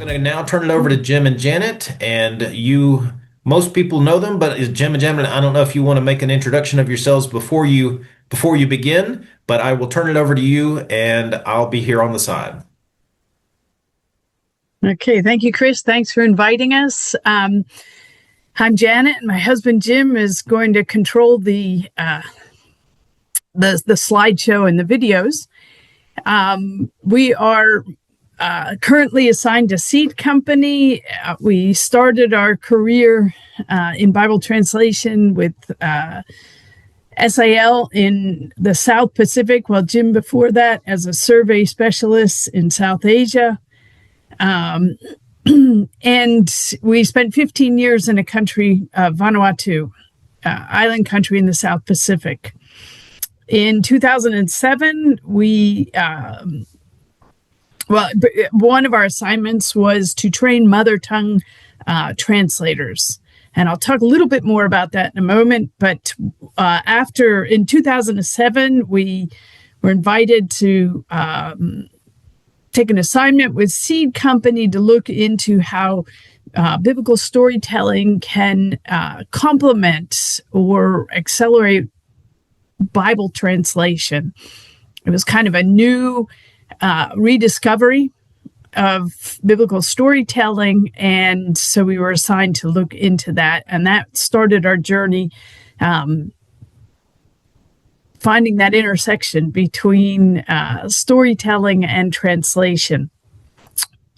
going to now turn it over to Jim and Janet. Most people know them, but is Jim and Janet, I don't know if you want to make an introduction of yourselves before you begin, but I will turn it over to you and I'll be here on the side. Okay, thank you, Chris. Thanks for inviting us. I'm Janet, and my husband Jim is going to control the slideshow and the videos. We are currently assigned to Seed Company. We started our career in Bible translation with SIL in the South Pacific, while Jim before that as a survey specialist in South Asia. And we spent 15 years in a country, Vanuatu, island country in the South Pacific. In 2007, one of our assignments was to train mother tongue translators. And I'll talk a little bit more about that in a moment. But in 2007, we were invited to take an assignment with Seed Company to look into how biblical storytelling can complement or accelerate Bible translation. It was kind of a new rediscovery of biblical storytelling, and so we were assigned to look into that, and that started our journey finding that intersection between storytelling and translation.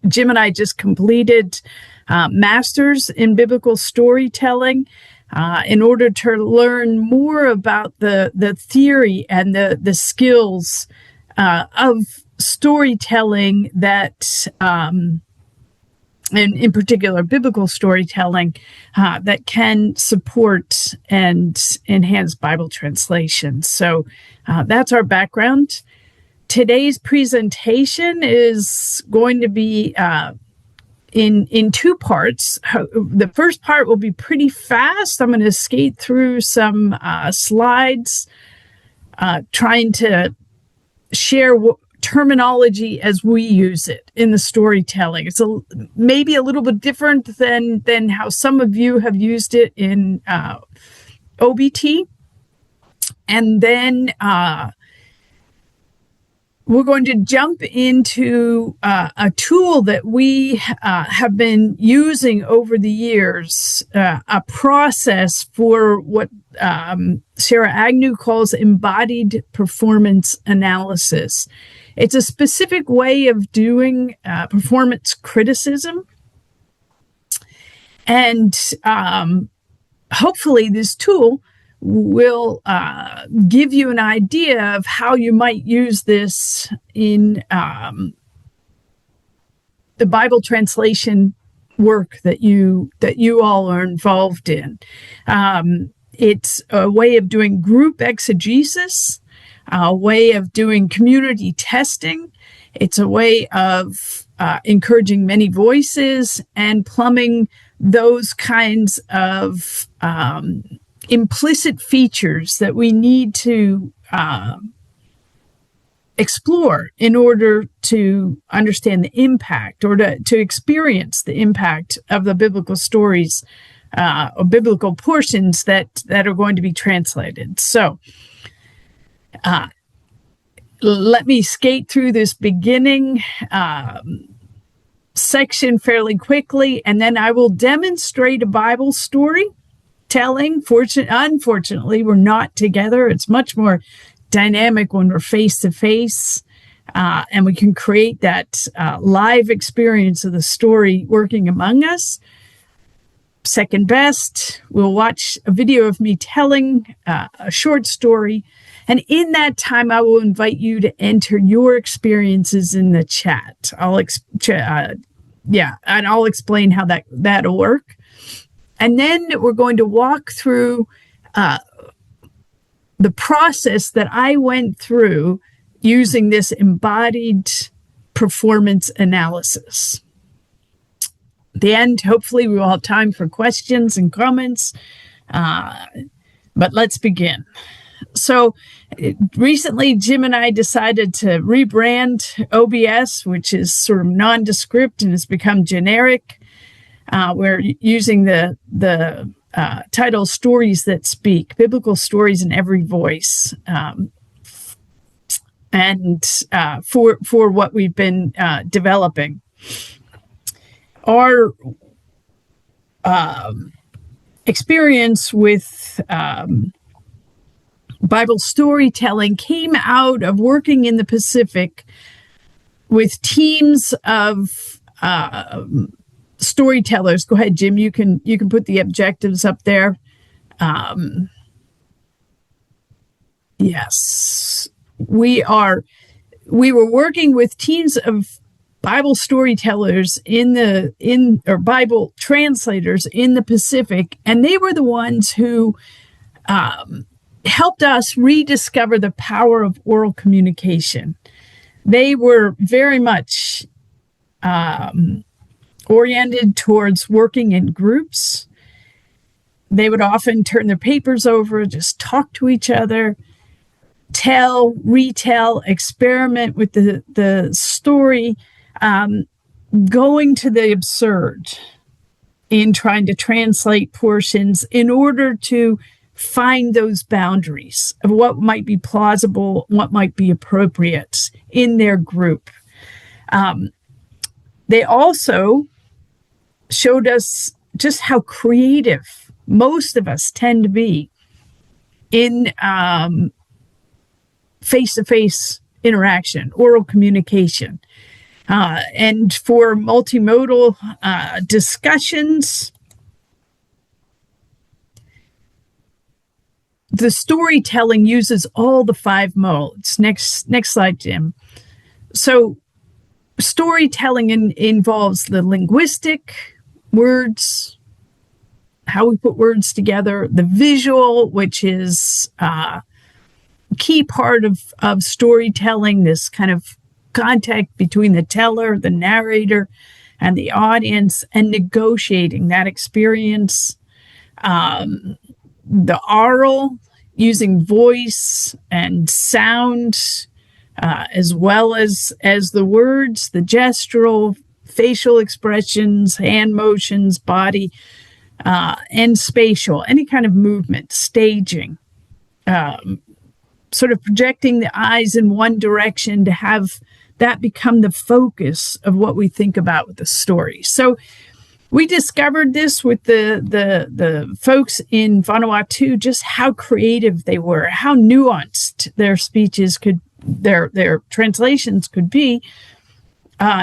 Jim and I just completed masters in biblical storytelling in order to learn more about the theory and the skills of storytelling that, and in particular biblical storytelling, that can support and enhance Bible translation. So that's our background. Today's presentation is going to be in two parts. The first part will be pretty fast. I'm going to skate through some slides, trying to share terminology as we use it in the storytelling. It's maybe a little bit different than how some of you have used it in OBT. And then we're going to jump into a tool that we have been using over the years, a process for what Sarah Agnew calls Embodied Performance Analysis. It's a specific way of doing performance criticism. And hopefully this tool will give you an idea of how you might use this in the Bible translation work that you all are involved in. It's a way of doing group exegesis, a way of doing community testing. It's a way of encouraging many voices and plumbing those kinds of implicit features that we need to explore in order to understand the impact or to experience the impact of the biblical stories or biblical portions that are going to be translated. So let me skate through this beginning section fairly quickly, and then I will demonstrate a Bible story telling. Unfortunately, we're not together. It's much more dynamic when we're face to face, and we can create that live experience of the story working among us. Second best, we'll watch a video of me telling a short story, and in that time, I will invite you to enter your experiences in the chat. I'll explain how that'll work. And then we're going to walk through the process that I went through using this embodied performance analysis. At the end, hopefully, we will have time for questions and comments. But let's begin. So recently, Jim and I decided to rebrand OBS, which is sort of nondescript and has become generic. We're using the title "Stories That Speak," biblical stories in every voice, and for what we've been developing. Our experience with Bible storytelling came out of working in the Pacific with teams of storytellers. Go ahead, Jim. You can put the objectives up there. Yes, we were working with teams of Bible storytellers or Bible translators in the Pacific, and they were the ones who helped us rediscover the power of oral communication. They were very much oriented towards working in groups. They would often turn their papers over, just talk to each other, tell, retell, experiment with the story, going to the absurd in trying to translate portions in order to find those boundaries of what might be plausible, what might be appropriate in their group. They also showed us just how creative most of us tend to be in face-to-face interaction, oral communication. And for multimodal discussions, the storytelling uses all the 5 modes. Next slide, Jim. So storytelling involves the linguistic, words, how we put words together, the visual, which is a key part of storytelling, this kind of contact between the teller, the narrator, and the audience, and negotiating that experience. The oral, using voice and sound, as well as the words, the gestural, facial expressions, hand motions, body, and spatial, any kind of movement, staging, sort of projecting the eyes in one direction to have that become the focus of what we think about with the story. So we discovered this with the folks in Vanuatu, just how creative they were, how nuanced their speeches their translations could be,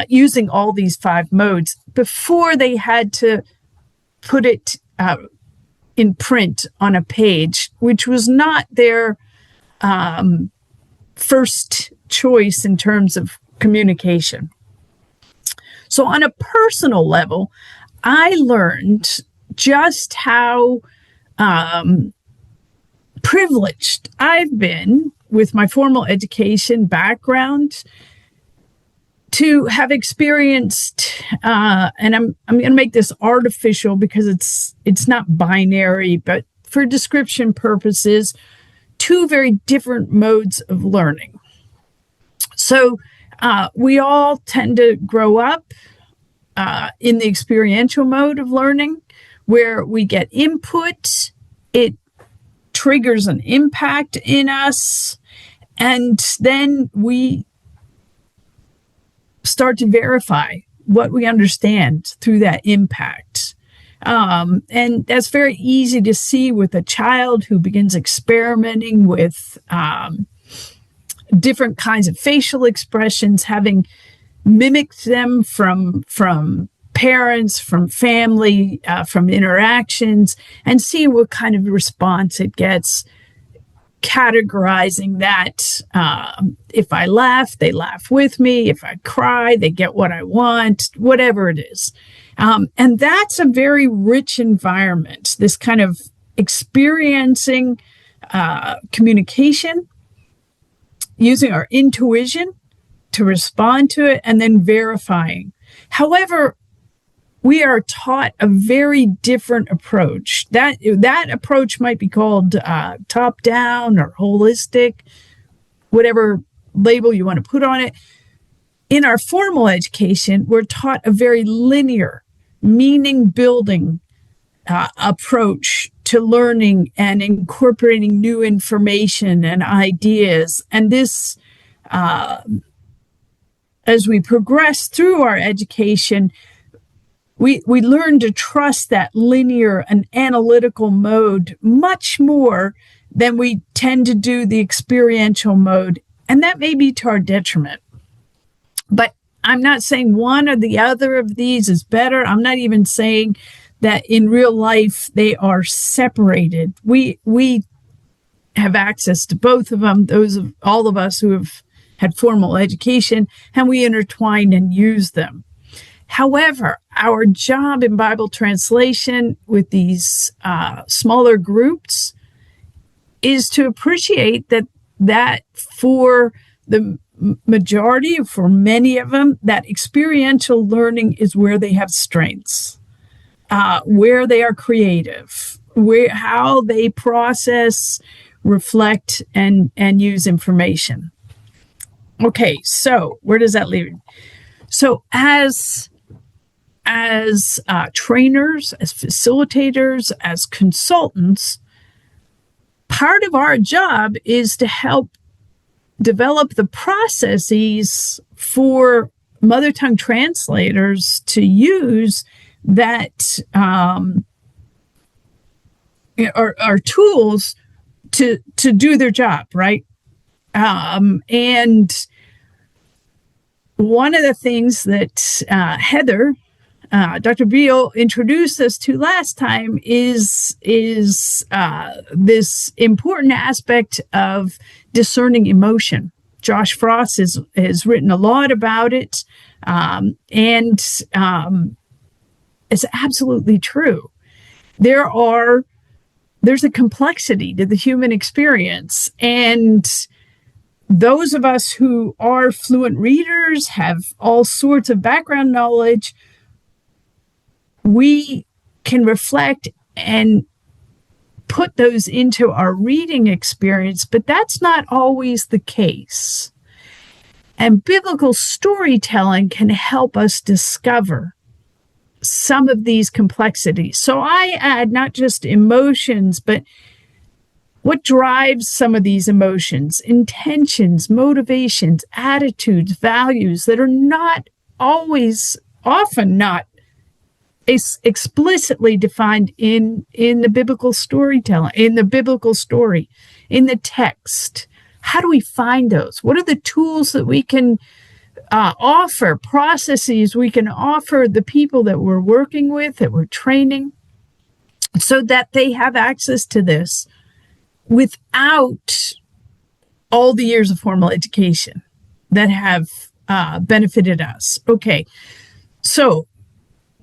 using all these 5 modes before they had to put it in print on a page, which was not their first choice in terms of communication. So on a personal level, I learned just how privileged I've been with my formal education background to have experienced, and I'm going to make this artificial because it's not binary, but for description purposes, 2 very different modes of learning. So we all tend to grow up in the experiential mode of learning, where we get input, it triggers an impact in us, and then we start to verify what we understand through that impact. And that's very easy to see with a child who begins experimenting with different kinds of facial expressions, having mimicked them from parents, from family, from interactions, and see what kind of response it gets, categorizing that. If I laugh, they laugh with me. If I cry, they get what I want, whatever it is. And that's a very rich environment, this kind of experiencing communication, using our intuition to respond to it, and then verifying. However, we are taught a very different approach. That approach might be called top down or holistic, whatever label you want to put on it. In our formal education, we're taught a very linear, meaning building approach to learning and incorporating new information and ideas. And this, as we progress through our education, we learn to trust that linear and analytical mode much more than we tend to do the experiential mode. And that may be to our detriment. But I'm not saying one or the other of these is better. I'm not even saying that in real life they are separated. We have access to both of them, all of us who have had formal education, and we intertwine and use them. However, our job in Bible translation with these smaller groups is to appreciate that for the majority, for many of them, that experiential learning is where they have strengths, where they are creative, how they process, reflect, and use information. Okay, so where does that leave you? So as trainers, as facilitators, as consultants, part of our job is to help develop the processes for mother tongue translators to use that are tools to do their job, right? And one of the things that Heather, Dr. Beal, introduced us to last time is this important aspect of discerning emotion. Josh Frost has written a lot about it, and it's absolutely true. There's a complexity to the human experience, and those of us who are fluent readers, have all sorts of background knowledge, we can reflect and put those into our reading experience, but that's not always the case. And biblical storytelling can help us discover some of these complexities. So I add not just emotions, but what drives some of these emotions, intentions, motivations, attitudes, values that are not always, often not explicitly defined in the biblical storytelling, in the biblical story, in the text. How do we find those? What are the tools that we can offer, processes we can offer the people that we're working with, that we're training, so that they have access to this without all the years of formal education that have benefited us? Okay, so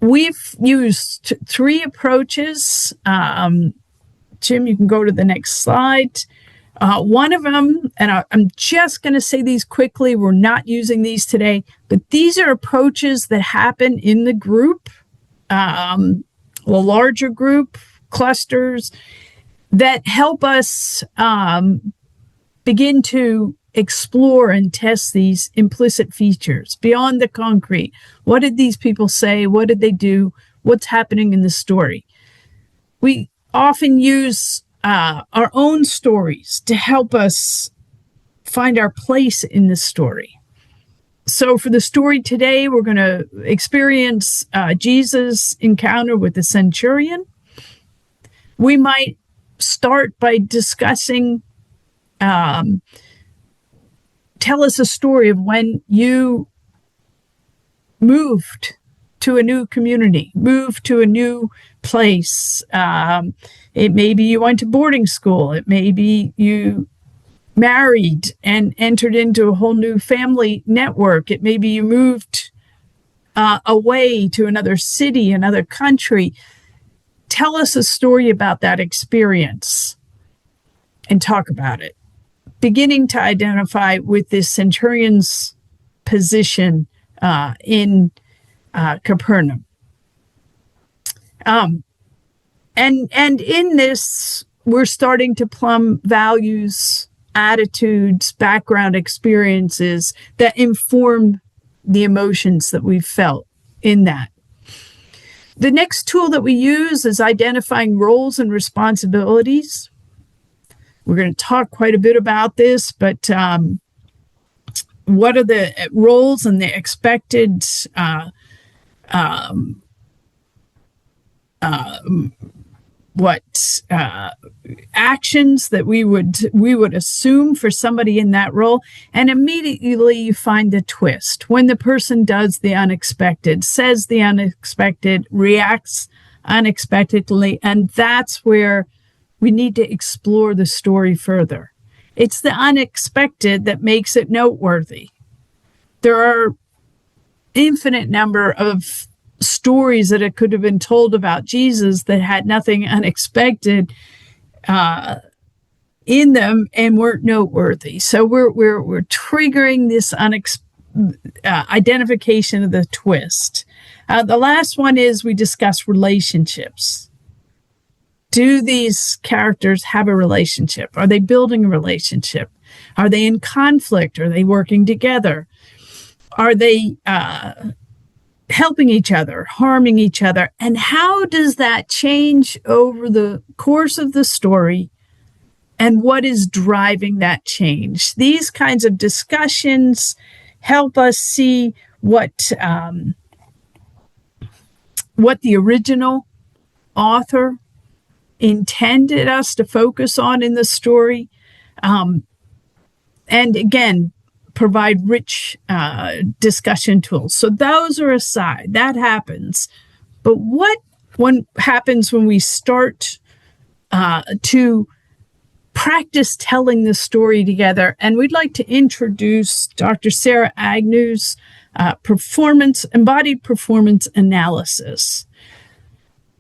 we've used three approaches. Jim, you can go to the next slide. One of them, and I'm just going to say these quickly, we're not using these today, but these are approaches that happen in the group, a larger group, clusters, that help us begin to explore and test these implicit features beyond the concrete. What did these people say? What did they do? What's happening in the story? We often use our own stories to help us find our place in the story. So for the story today, we're going to experience Jesus' encounter with the centurion. We might start by discussing, tell us a story of when you moved to a new community, moved to a new place. It may be you went to boarding school. It may be you married and entered into a whole new family network. It may be you moved away to another city, another country. Tell us a story about that experience and talk about it. Beginning to identify with this centurion's position in Capernaum. And in this, we're starting to plumb values, attitudes, background experiences that inform the emotions that we've felt in that. The next tool that we use is identifying roles and responsibilities. We're going to talk quite a bit about this, but what are the roles and the expected actions that we would assume for somebody in that role, and immediately you find the twist when the person does the unexpected, says the unexpected, reacts unexpectedly, and that's where we need to explore the story further. It's the unexpected that makes it noteworthy. There are infinite number of stories that it could have been told about Jesus that had nothing unexpected in them and weren't noteworthy. So we're triggering this identification of the twist. The last one is we discuss relationships. Do these characters have a relationship? Are they building a relationship? Are they in conflict? Are they working together? Are they helping each other, harming each other? And how does that change over the course of the story? And what is driving that change? These kinds of discussions help us see what the original author intended us to focus on in the story. And again, provide rich discussion tools. So those are aside. That happens. But what happens when we start to practice telling the story together? And we'd like to introduce Dr. Sarah Agnew's Embodied Performance Analysis.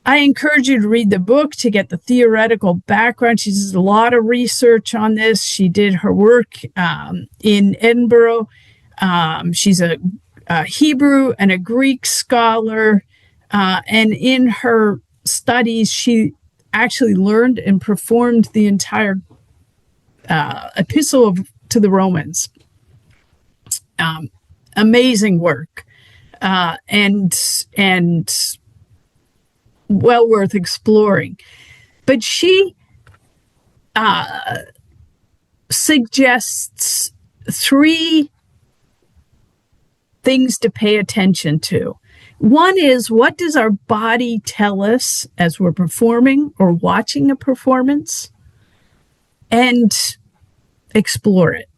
I encourage you to read the book to get the theoretical background. She does a lot of research on this. She did her work in Edinburgh. She's a Hebrew and a Greek scholar. And in her studies, she actually learned and performed the entire epistle to the Romans. Amazing work. And well worth exploring. But she suggests 3 things to pay attention to. One is, what does our body tell us as we're performing or watching a performance? And explore it.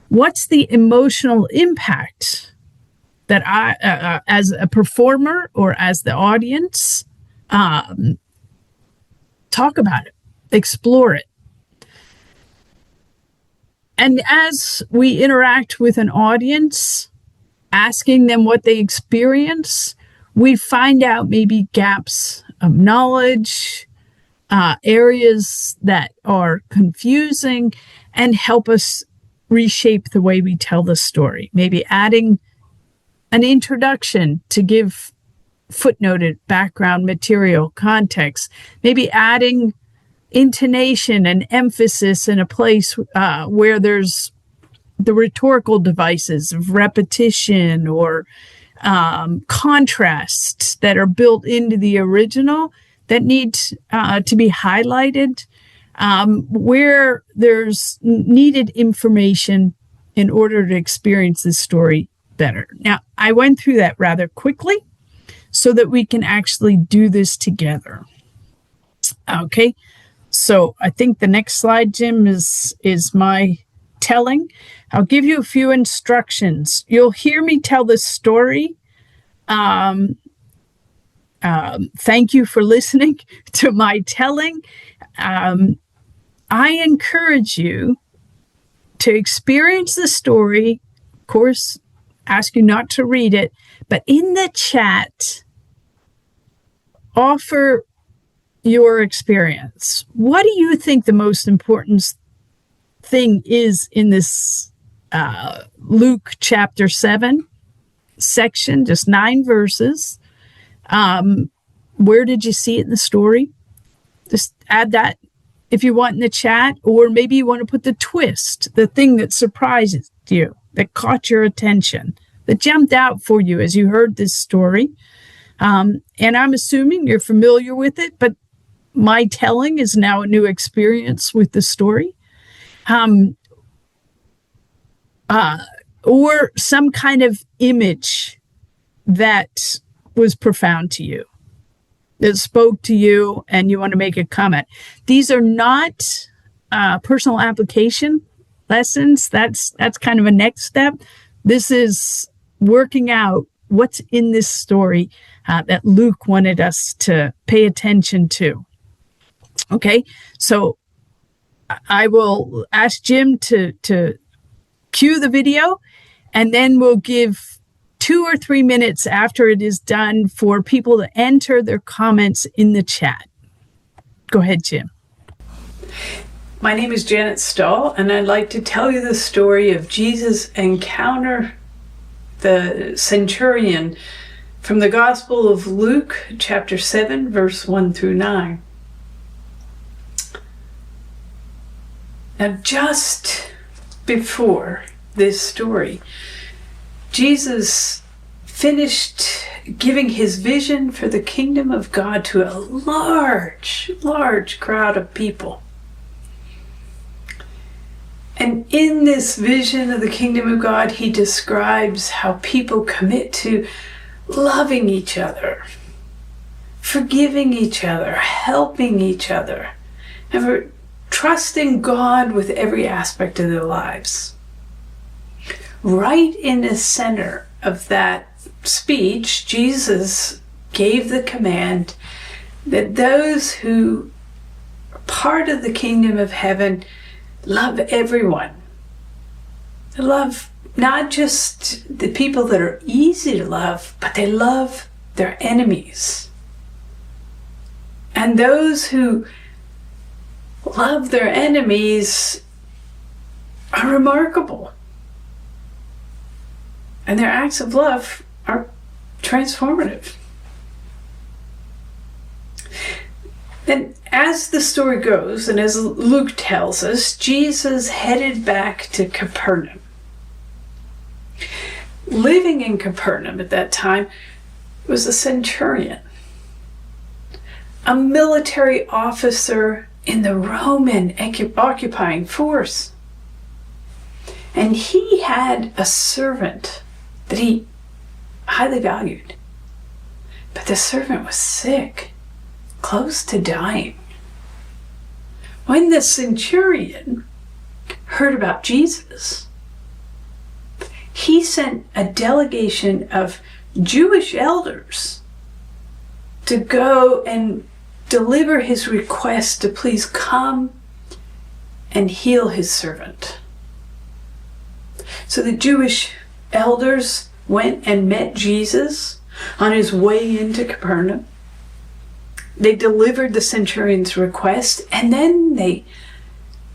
What's the emotional impact that I, as a performer or as the audience, talk about it, explore it. And as we interact with an audience, asking them what they experience, we find out maybe gaps of knowledge, areas that are confusing, and help us reshape the way we tell the story. Maybe adding an introduction to give footnoted background material, context, maybe adding intonation and emphasis in a place where there's the rhetorical devices of repetition or contrasts that are built into the original that need to be highlighted, where there's needed information in order to experience this story better. Now, I went through that rather quickly so that we can actually do this together. Okay, so I think the next slide, Jim, is my telling. I'll give you a few instructions. You'll hear me tell this story. Thank you for listening to my telling. I encourage you to experience the story. Of course, ask you not to read it, but in the chat, offer your experience. What do you think the most important thing is in this Luke chapter 7 section, just 9 verses? Where did you see it in the story? Just add that if you want in the chat, or maybe you want to put the twist, the thing that surprises you, that caught your attention, that jumped out for you as you heard this story. And I'm assuming you're familiar with it, but my telling is now a new experience with the story. Or some kind of image that was profound to you, that spoke to you, and you want to make a comment. These are not personal application lessons. That's kind of a next step. This is working out what's in this story that Luke wanted us to pay attention to. Okay, so I will ask Jim to cue the video, and then we'll give 2 or 3 minutes after it is done for people to enter their comments in the chat. Go ahead, Jim. My name is Janet Stahl, and I'd like to tell you the story of Jesus' encounter the centurion from the Gospel of Luke, chapter 7, verse 1 through 9. Now, just before this story, Jesus finished giving his vision for the kingdom of God to a large crowd of people. And in this vision of the kingdom of God, he describes how people commit to loving each other, forgiving each other, helping each other, and for trusting God with every aspect of their lives. Right in the center of that speech, Jesus gave the command that those who are part of the kingdom of heaven love everyone. They love not just the people that are easy to love, but they love their enemies. And those who love their enemies are remarkable. And their acts of love are transformative. Then, as the story goes, and as Luke tells us, Jesus headed back to Capernaum. Living in Capernaum at that time was a centurion, a military officer in the Roman occupying force. And he had a servant that he highly valued. But the servant was sick, close to dying. When the centurion heard about Jesus, he sent a delegation of Jewish elders to go and deliver his request to please come and heal his servant. So the Jewish elders went and met Jesus on his way into Capernaum. They delivered the centurion's request, and then they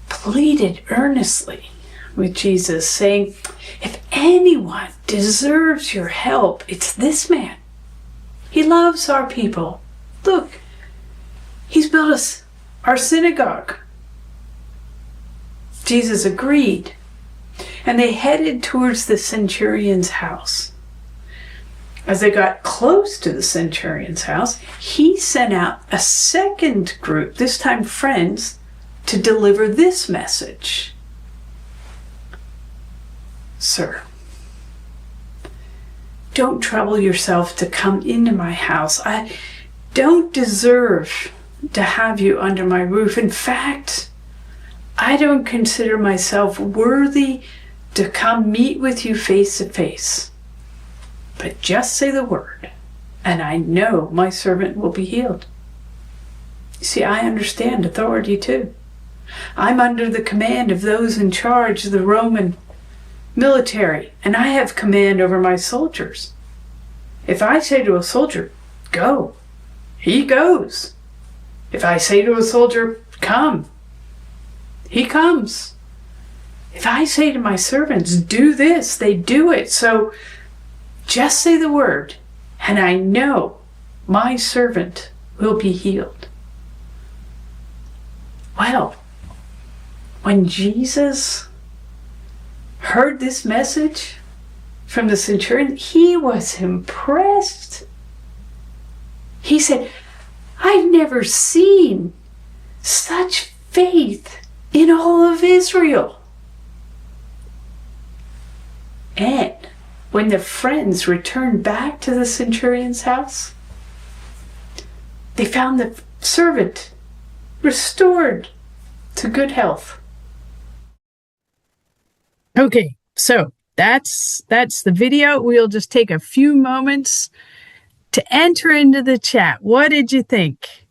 pleaded earnestly with Jesus, saying, "If anyone deserves your help, it's this man. He loves our people. Look, he's built us our synagogue." Jesus agreed, and they headed towards the centurion's house. As they got close to the centurion's house, he sent out a second group, this time friends, to deliver this message. "Sir, don't trouble yourself to come into my house. I don't deserve to have you under my roof. In fact, I don't consider myself worthy to come meet with you face to face. But just say the word, and I know my servant will be healed." You see, I understand authority too. I'm under the command of those in charge of the Roman military, and I have command over my soldiers. If I say to a soldier, "Go," he goes. If I say to a soldier, "Come," he comes. If I say to my servants, "Do this," they do it. So just say the word, and I know my servant will be healed. Well, when Jesus heard this message from the centurion, he was impressed. He said, I've never seen such faith in all of Israel. And when the friends returned back to the centurion's house, they found the servant restored to good health. Okay, so that's the video. We'll just take a few moments to enter into the chat. What did you think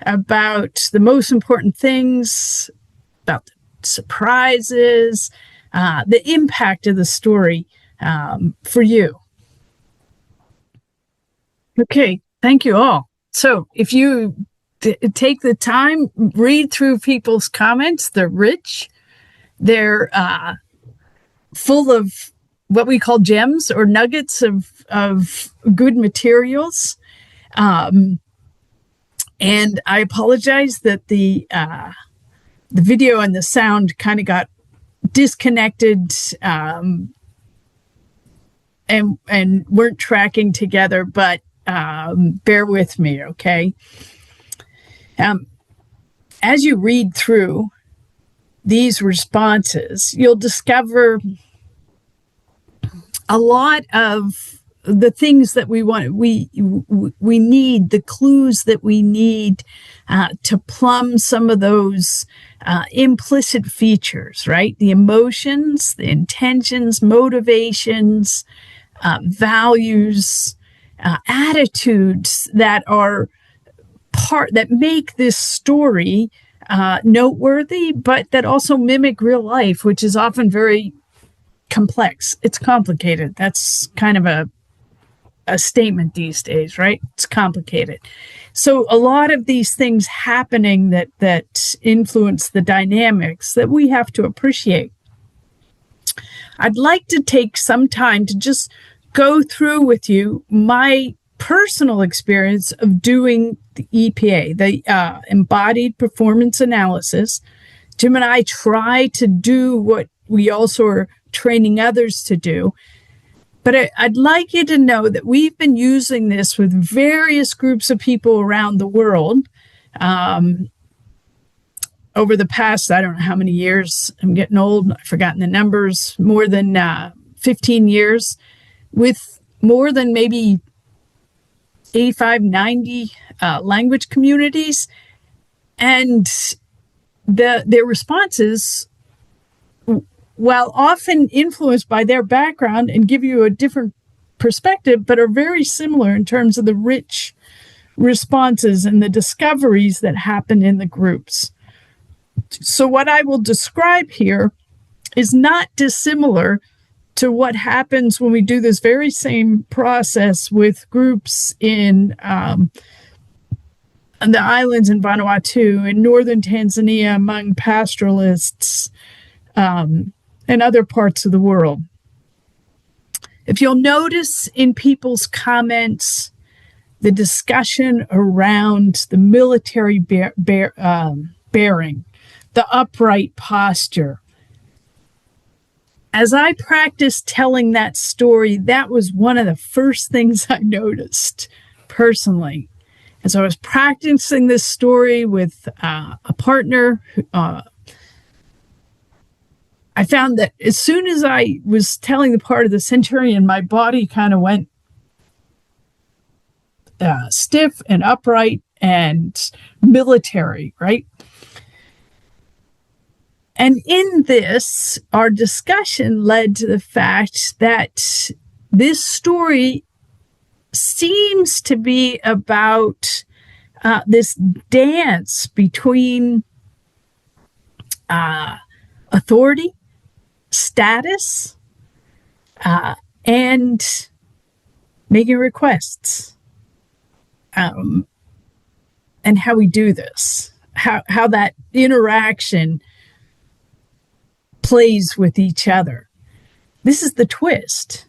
about the most important things, about the surprises, the impact of the story for you? Okay, thank you all. So if you take the time, read through people's comments. They're rich. They're full of what we call gems or nuggets of good materials. And I apologize that the video and the sound kind of got disconnected and weren't tracking together, but bear with me, okay? As you read through these responses, you'll discover a lot of the things that we want, we need, the clues that we need to plumb some of those implicit features, right? The emotions, the intentions, motivations, values, attitudes that are that make this story noteworthy, but that also mimic real life, which is often very complex. It's complicated. That's kind of a statement these days, right? It's complicated. So a lot of these things happening that influence the dynamics that we have to appreciate. I'd like to take some time to just go through with you my personal experience of doing the EPA, the Embodied Performance Analysis. Jim and I try to do what we also are training others to do. But I'd like you to know that we've been using this with various groups of people around the world over the past, I don't know how many years. I'm getting old. I've forgotten the numbers. More than 15 years, with more than maybe 85, 90 language communities. And their responses, while often influenced by their background and give you a different perspective, but are very similar in terms of the rich responses and the discoveries that happen in the groups. So what I will describe here is not dissimilar to what happens when we do this very same process with groups in the islands in Vanuatu, in northern Tanzania, among pastoralists, and other parts of the world. If you'll notice in people's comments, the discussion around the military bearing, the upright posture. As I practiced telling that story, that was one of the first things I noticed personally. As I was practicing this story with a partner, I found that as soon as I was telling the part of the centurion, my body kind of went stiff and upright and military, right? And in this, our discussion led to the fact that this story seems to be about this dance between authority, status, and making requests, and how we do this, how that interaction plays with each other. This is the twist.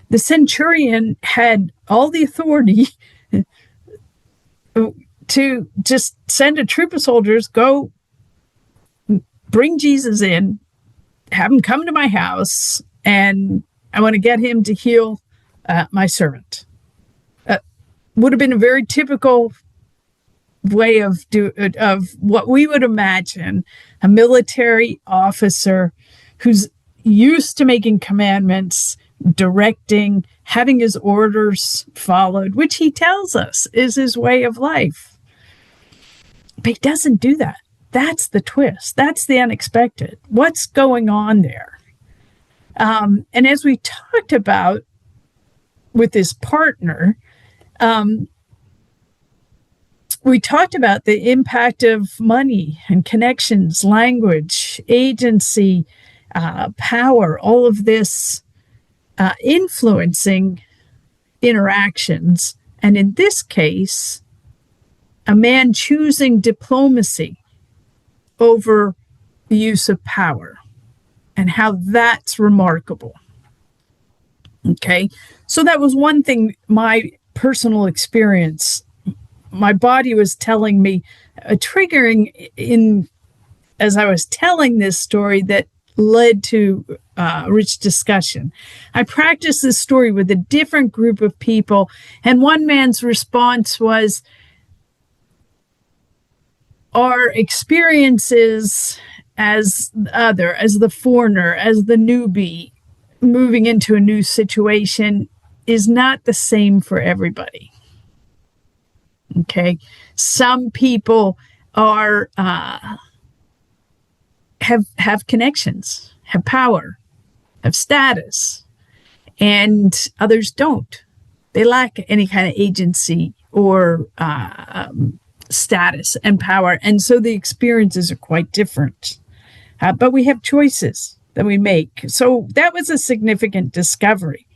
The centurion had all the authority to just send a troop of soldiers, go bring Jesus in, have him come to my house, and I want to get him to heal my servant. Would have been a very typical way of what we would imagine a military officer who's used to making commandments, directing, having his orders followed, which he tells us is his way of life. But he doesn't do that. That's the twist. That's the unexpected. What's going on there? And as we talked about with his partner, we talked about the impact of money and connections, language, agency, power, all of this influencing interactions. And in this case, a man choosing diplomacy over the use of power, and how that's remarkable. Okay, so that was one thing, my personal experience. My body was telling me, triggering in as I was telling this story that led to rich discussion. I practiced this story with a different group of people, and one man's response was, our experiences as the foreigner, as the newbie, moving into a new situation is not the same for everybody. Okay, some people are have connections, have power, have status, and others don't. They lack any kind of agency or status and power, and so the experiences are quite different. But we have choices that we make. So that was a significant discovery.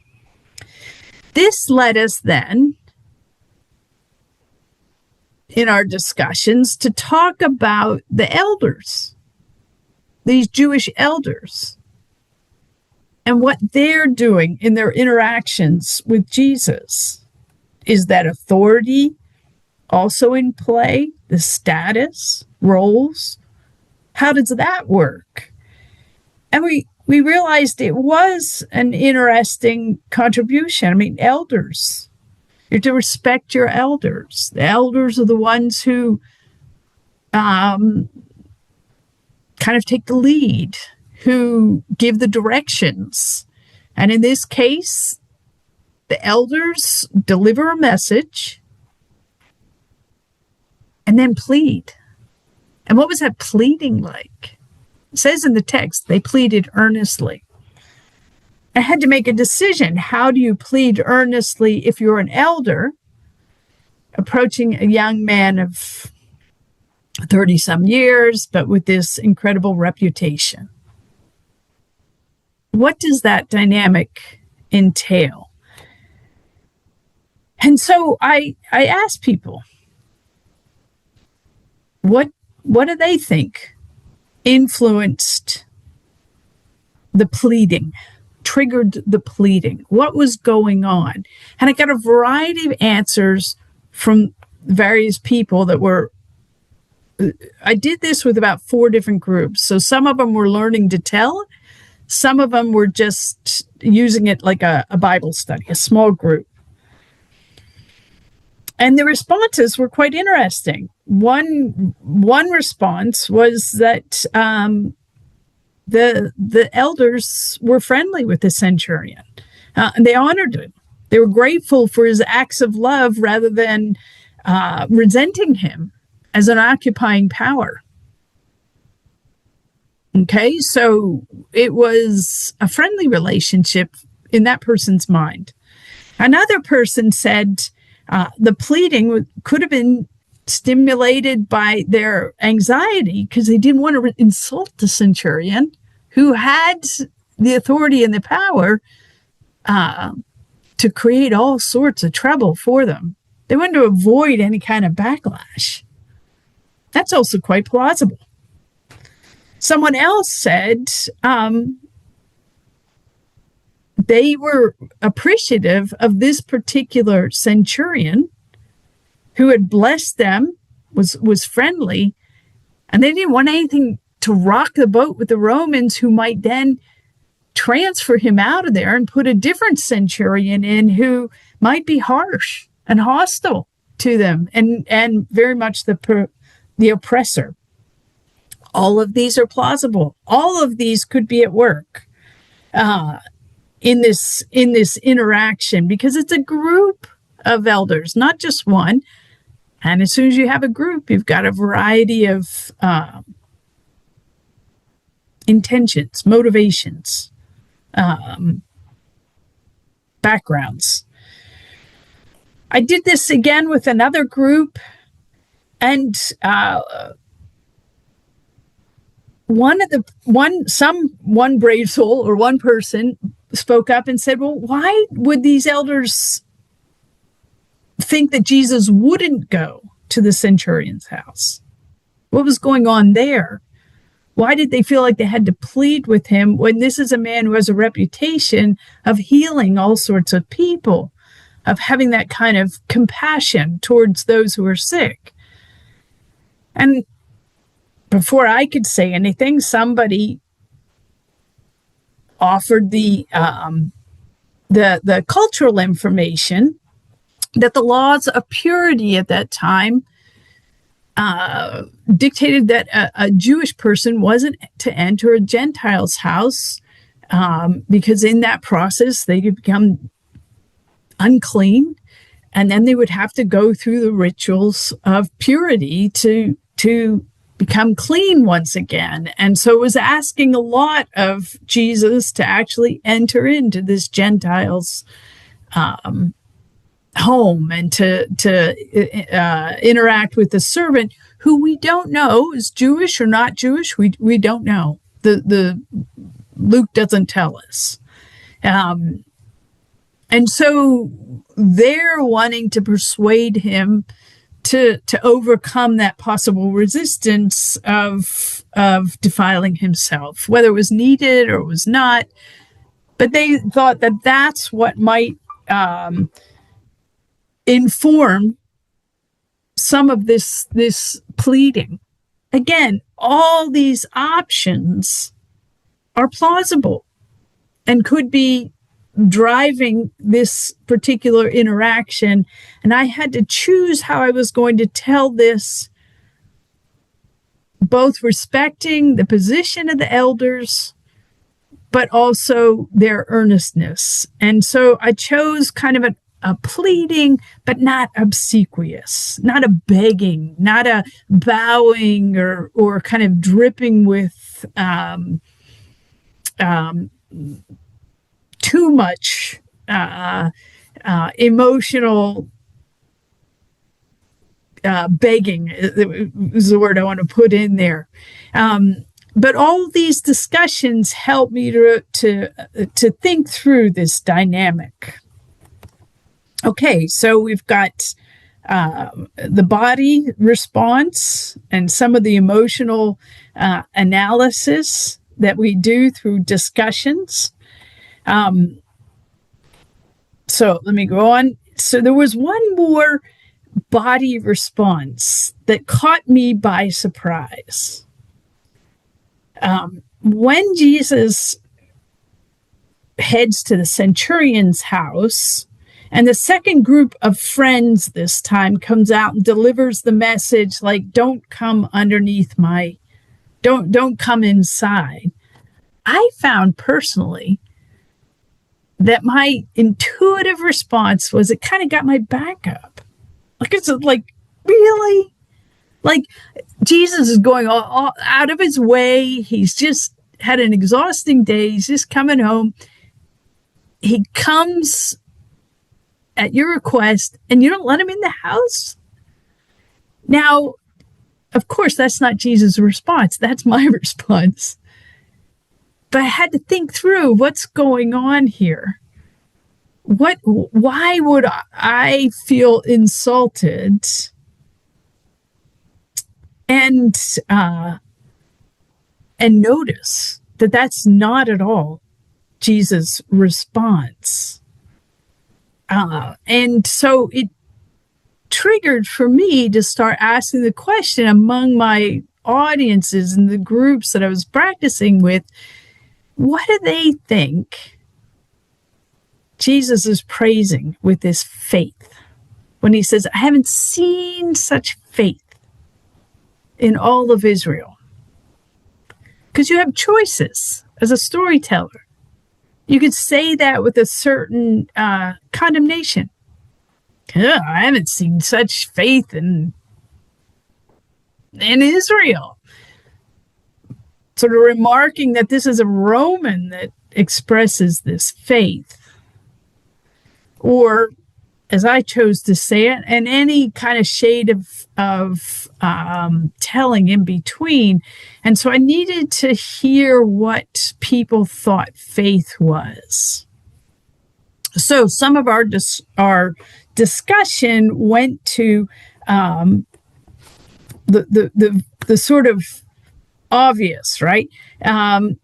This led us then, in our discussions, to talk about the elders, these Jewish elders, and what they're doing in their interactions with Jesus. Is that authority also in play? The status, roles? How does that work? And we realized it was an interesting contribution. I mean, elders, you're to respect your elders. The elders are the ones who kind of take the lead, who give the directions. And in this case, the elders deliver a message and then plead. And what was that pleading like? It says in the text, they pleaded earnestly. I had to make a decision. How do you plead earnestly if you're an elder approaching a young man of 30-some years, but with this incredible reputation? What does that dynamic entail? And so I asked people, what do they think influenced the pleading, triggered the pleading? What was going on? And I got a variety of answers from various people that were, I did this with about 4 different groups. So some of them were learning to tell. Some of them were just using it like a Bible study, a small group. And the responses were quite interesting. One response was that the elders were friendly with the centurion, and they honored him. They were grateful for his acts of love rather than resenting him as an occupying power. Okay, so it was a friendly relationship in that person's mind. Another person said the pleading could have been stimulated by their anxiety because they didn't want to insult the centurion who had the authority and the power to create all sorts of trouble for them. They wanted to avoid any kind of backlash. That's also quite plausible. Someone else said they were appreciative of this particular centurion who had blessed them, was friendly, and they didn't want anything to rock the boat with the Romans, who might then transfer him out of there and put a different centurion in who might be harsh and hostile to them and very much the oppressor. All of these are plausible. All of these could be at work in this interaction, because it's a group of elders, not just one. And as soon as you have a group, you've got a variety of intentions, motivations, backgrounds. I did this again with another group, and one brave soul or one person spoke up and said, well, why would these elders think that Jesus wouldn't go to the centurion's house? What was going on there? Why did they feel like they had to plead with him when this is a man who has a reputation of healing all sorts of people, of having that kind of compassion towards those who are sick? And before I could say anything, somebody offered the cultural information that the laws of purity at that time dictated that a Jewish person wasn't to enter a Gentile's house because in that process they could become unclean, and then they would have to go through the rituals of purity to become clean once again. And so it was asking a lot of Jesus to actually enter into this Gentile's home and to interact with the servant, who we don't know is Jewish or not Jewish. We don't know. The Luke doesn't tell us. And so they're wanting to persuade him to overcome that possible resistance of defiling himself, whether it was needed or it was not. But they thought that that's what might inform some of this pleading. Again, all these options are plausible and could be driving this particular interaction. And I had to choose how I was going to tell this, both respecting the position of the elders, but also their earnestness. And so I chose kind of a pleading, but not obsequious, not a begging, not a bowing or kind of dripping with too much emotional begging is the word I want to put in there. But all of these discussions help me to think through this dynamic. Okay, so we've got the body response and some of the emotional analysis that we do through discussions. So let me go on. So there was one more body response that caught me by surprise. When Jesus heads to the centurion's house, and the second group of friends this time comes out and delivers the message like, don't come underneath don't come inside. I found personally that my intuitive response was it kind of got my back up. Like, it's like, really? Like, Jesus is going all out of his way. He's just had an exhausting day. He's just coming home. He comes at your request and you don't let him in the house? Now, of course, that's not Jesus' response. That's my response. But I had to think through what's going on here. Why would I feel insulted and notice that that's not at all Jesus' response? And so triggered for me to start asking the question among my audiences and the groups that I was practicing with, what do they think Jesus is praising with this faith? When he says, I haven't seen such faith in all of Israel. Because you have choices as a storyteller. You could say that with a certain condemnation. I haven't seen such faith in Israel. Sort of remarking that this is a Roman that expresses this faith. Or, as I chose to say it, and any kind of shade of telling in between. And so I needed to hear what people thought faith was. So some of our discussion went to the sort of obvious, right? The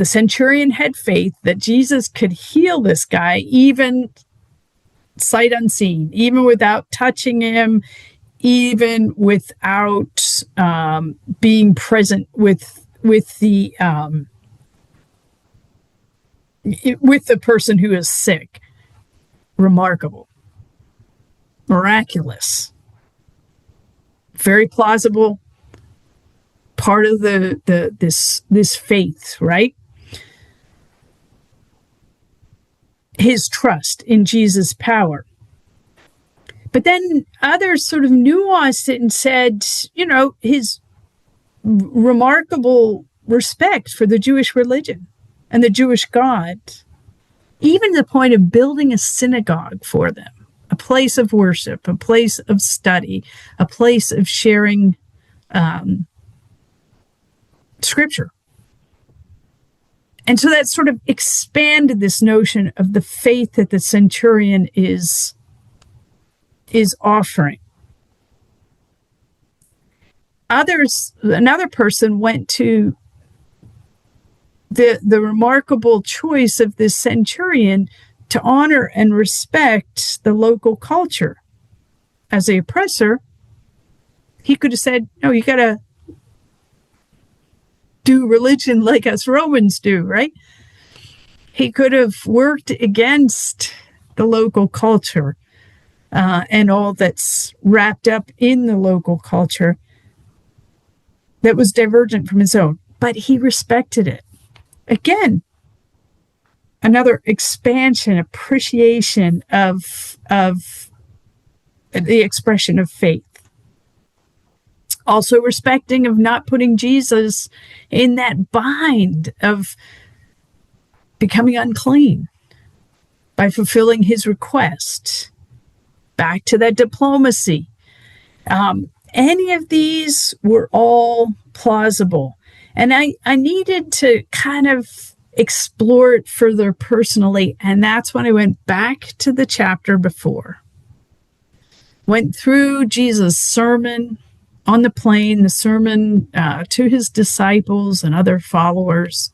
centurion had faith that Jesus could heal this guy, even sight unseen, even without touching him, even without being present with the person who is sick. Remarkable, miraculous, very plausible. Part of this faith, right? His trust in Jesus' power. But then others sort of nuanced it and said, his remarkable respect for the Jewish religion and the Jewish God, even to the point of building a synagogue for them, a place of worship, a place of study, a place of sharing scripture. And so that sort of expanded this notion of the faith that the centurion is offering. Another person went to the remarkable choice of this centurion to honor and respect the local culture. As the oppressor, he could have said, no, you got to do religion like us Romans do, right? He could have worked against the local culture and all that's wrapped up in the local culture that was divergent from his own, but he respected it. Again, another expansion, appreciation of the expression of faith. Also respecting of not putting Jesus in that bind of becoming unclean by fulfilling his request. Back to that diplomacy. Any of these were all plausible. And I needed to kind of explore it further personally. And that's when I went back to the chapter before. Went through Jesus' sermon on the plain, the sermon to his disciples and other followers,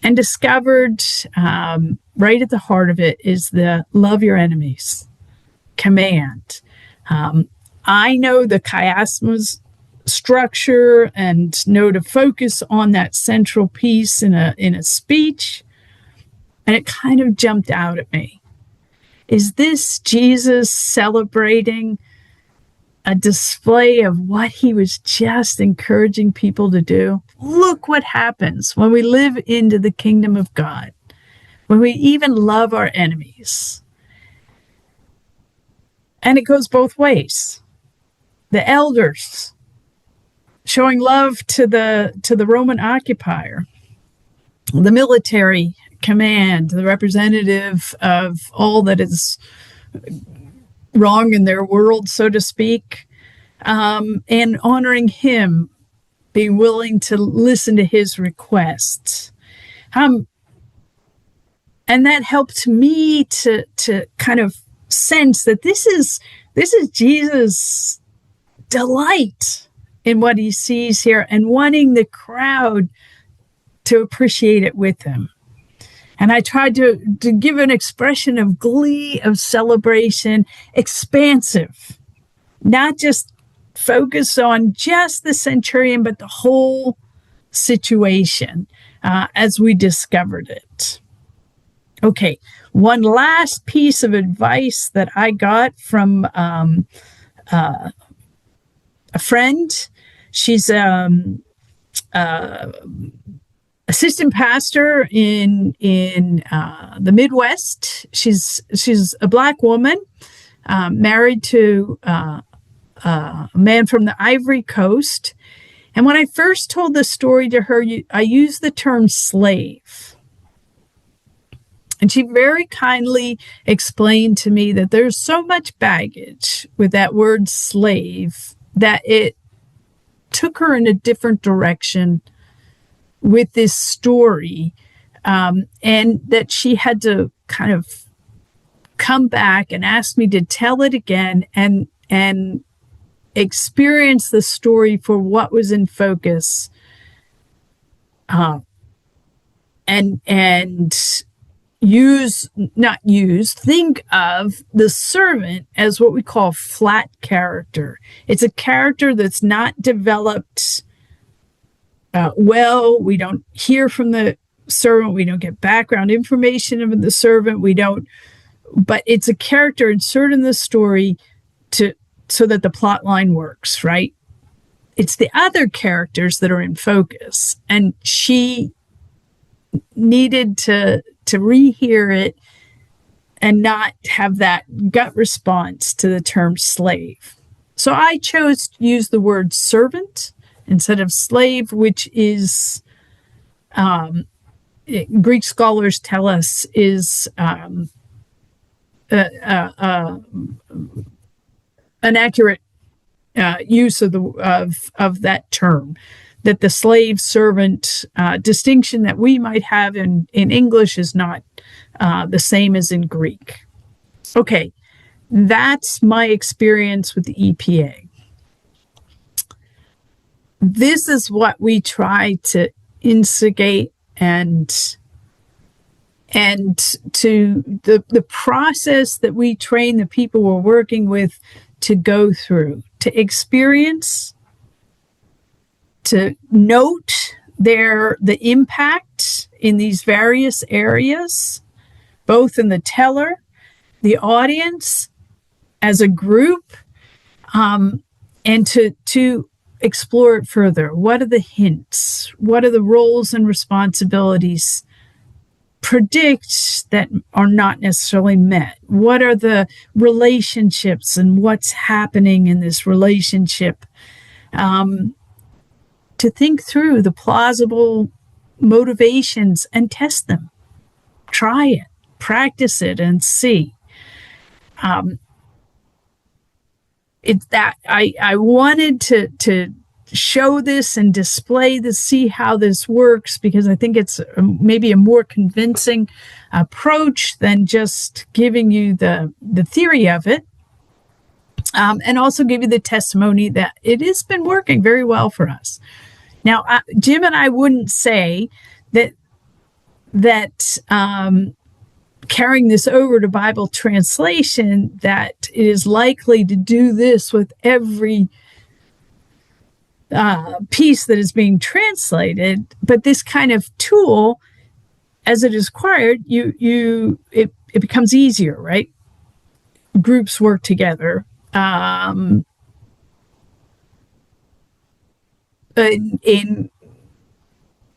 and discovered right at the heart of it is the love your enemies command. I know the chiasmus structure and know to focus on that central piece in a speech, and it kind of jumped out at me. Is this Jesus celebrating a display of what he was just encouraging people to do? Look what happens when we live into the kingdom of God, when we even love our enemies. And it goes both ways. The elders showing love to the Roman occupier, the military command, the representative of all that is wrong in their world, so to speak, and honoring him, being willing to listen to his requests. And that helped me to kind of sense that this is Jesus' delight in what he sees here and wanting the crowd to appreciate it with him. And I tried to give an expression of glee, of celebration, expansive, not just focus on just the centurion, but the whole situation as we discovered it. Okay, one last piece of advice that I got from a friend. She's assistant pastor in the Midwest. She's a Black woman, married to a man from the Ivory Coast. And when I first told the story to her, I used the term slave. And she very kindly explained to me that there's so much baggage with that word slave that it took her in a different direction with this story, and that she had to kind of come back and ask me to tell it again and experience the story for what was in focus, and think of the servant as what we call flat character. It's a character that's not developed well. We don't hear from the servant. We don't get background information of the servant. But it's a character inserted in the story so that the plot line works, right? It's the other characters that are in focus. And she needed to rehear it and not have that gut response to the term slave. So I chose to use the word servant instead of slave, which is, Greek scholars tell us, is an accurate use of that term. That the slave servant distinction that we might have in English is not the same as in Greek. Okay, that's my experience with the EPA. This is what we try to instigate and to the process that we train the people we're working with to go through, to experience, to note the impact in these various areas, both in the teller, the audience, as a group, and to explore it further. What are the hints? What are the roles and responsibilities predict that are not necessarily met? What are the relationships and what's happening in this relationship? To think through the plausible motivations and test them. Try it, practice it, and see. It's that I wanted to show this and display this, see how this works, because I think it's maybe a more convincing approach than just giving you the theory of it. And also give you the testimony that it has been working very well for us. Now, Jim and I wouldn't say that carrying this over to Bible translation, that it is likely to do this with every piece that is being translated. But this kind of tool, as it is acquired, it becomes easier, right? Groups work together. In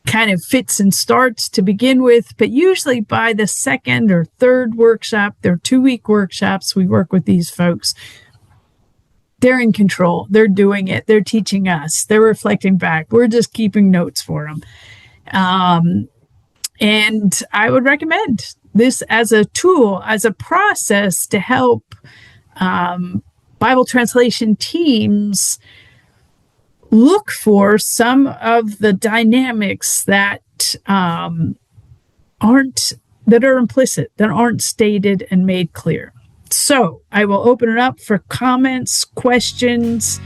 kind of fits and starts to begin with, but usually by the second or third workshop, they're 2-week workshops, we work with these folks. They're in control. They're doing it. They're teaching us. They're reflecting back. We're just keeping notes for them. And I would recommend this as a tool, as a process to help Bible translation teams look for some of the dynamics that are implicit, that aren't stated and made clear. So I will open it up for comments, questions,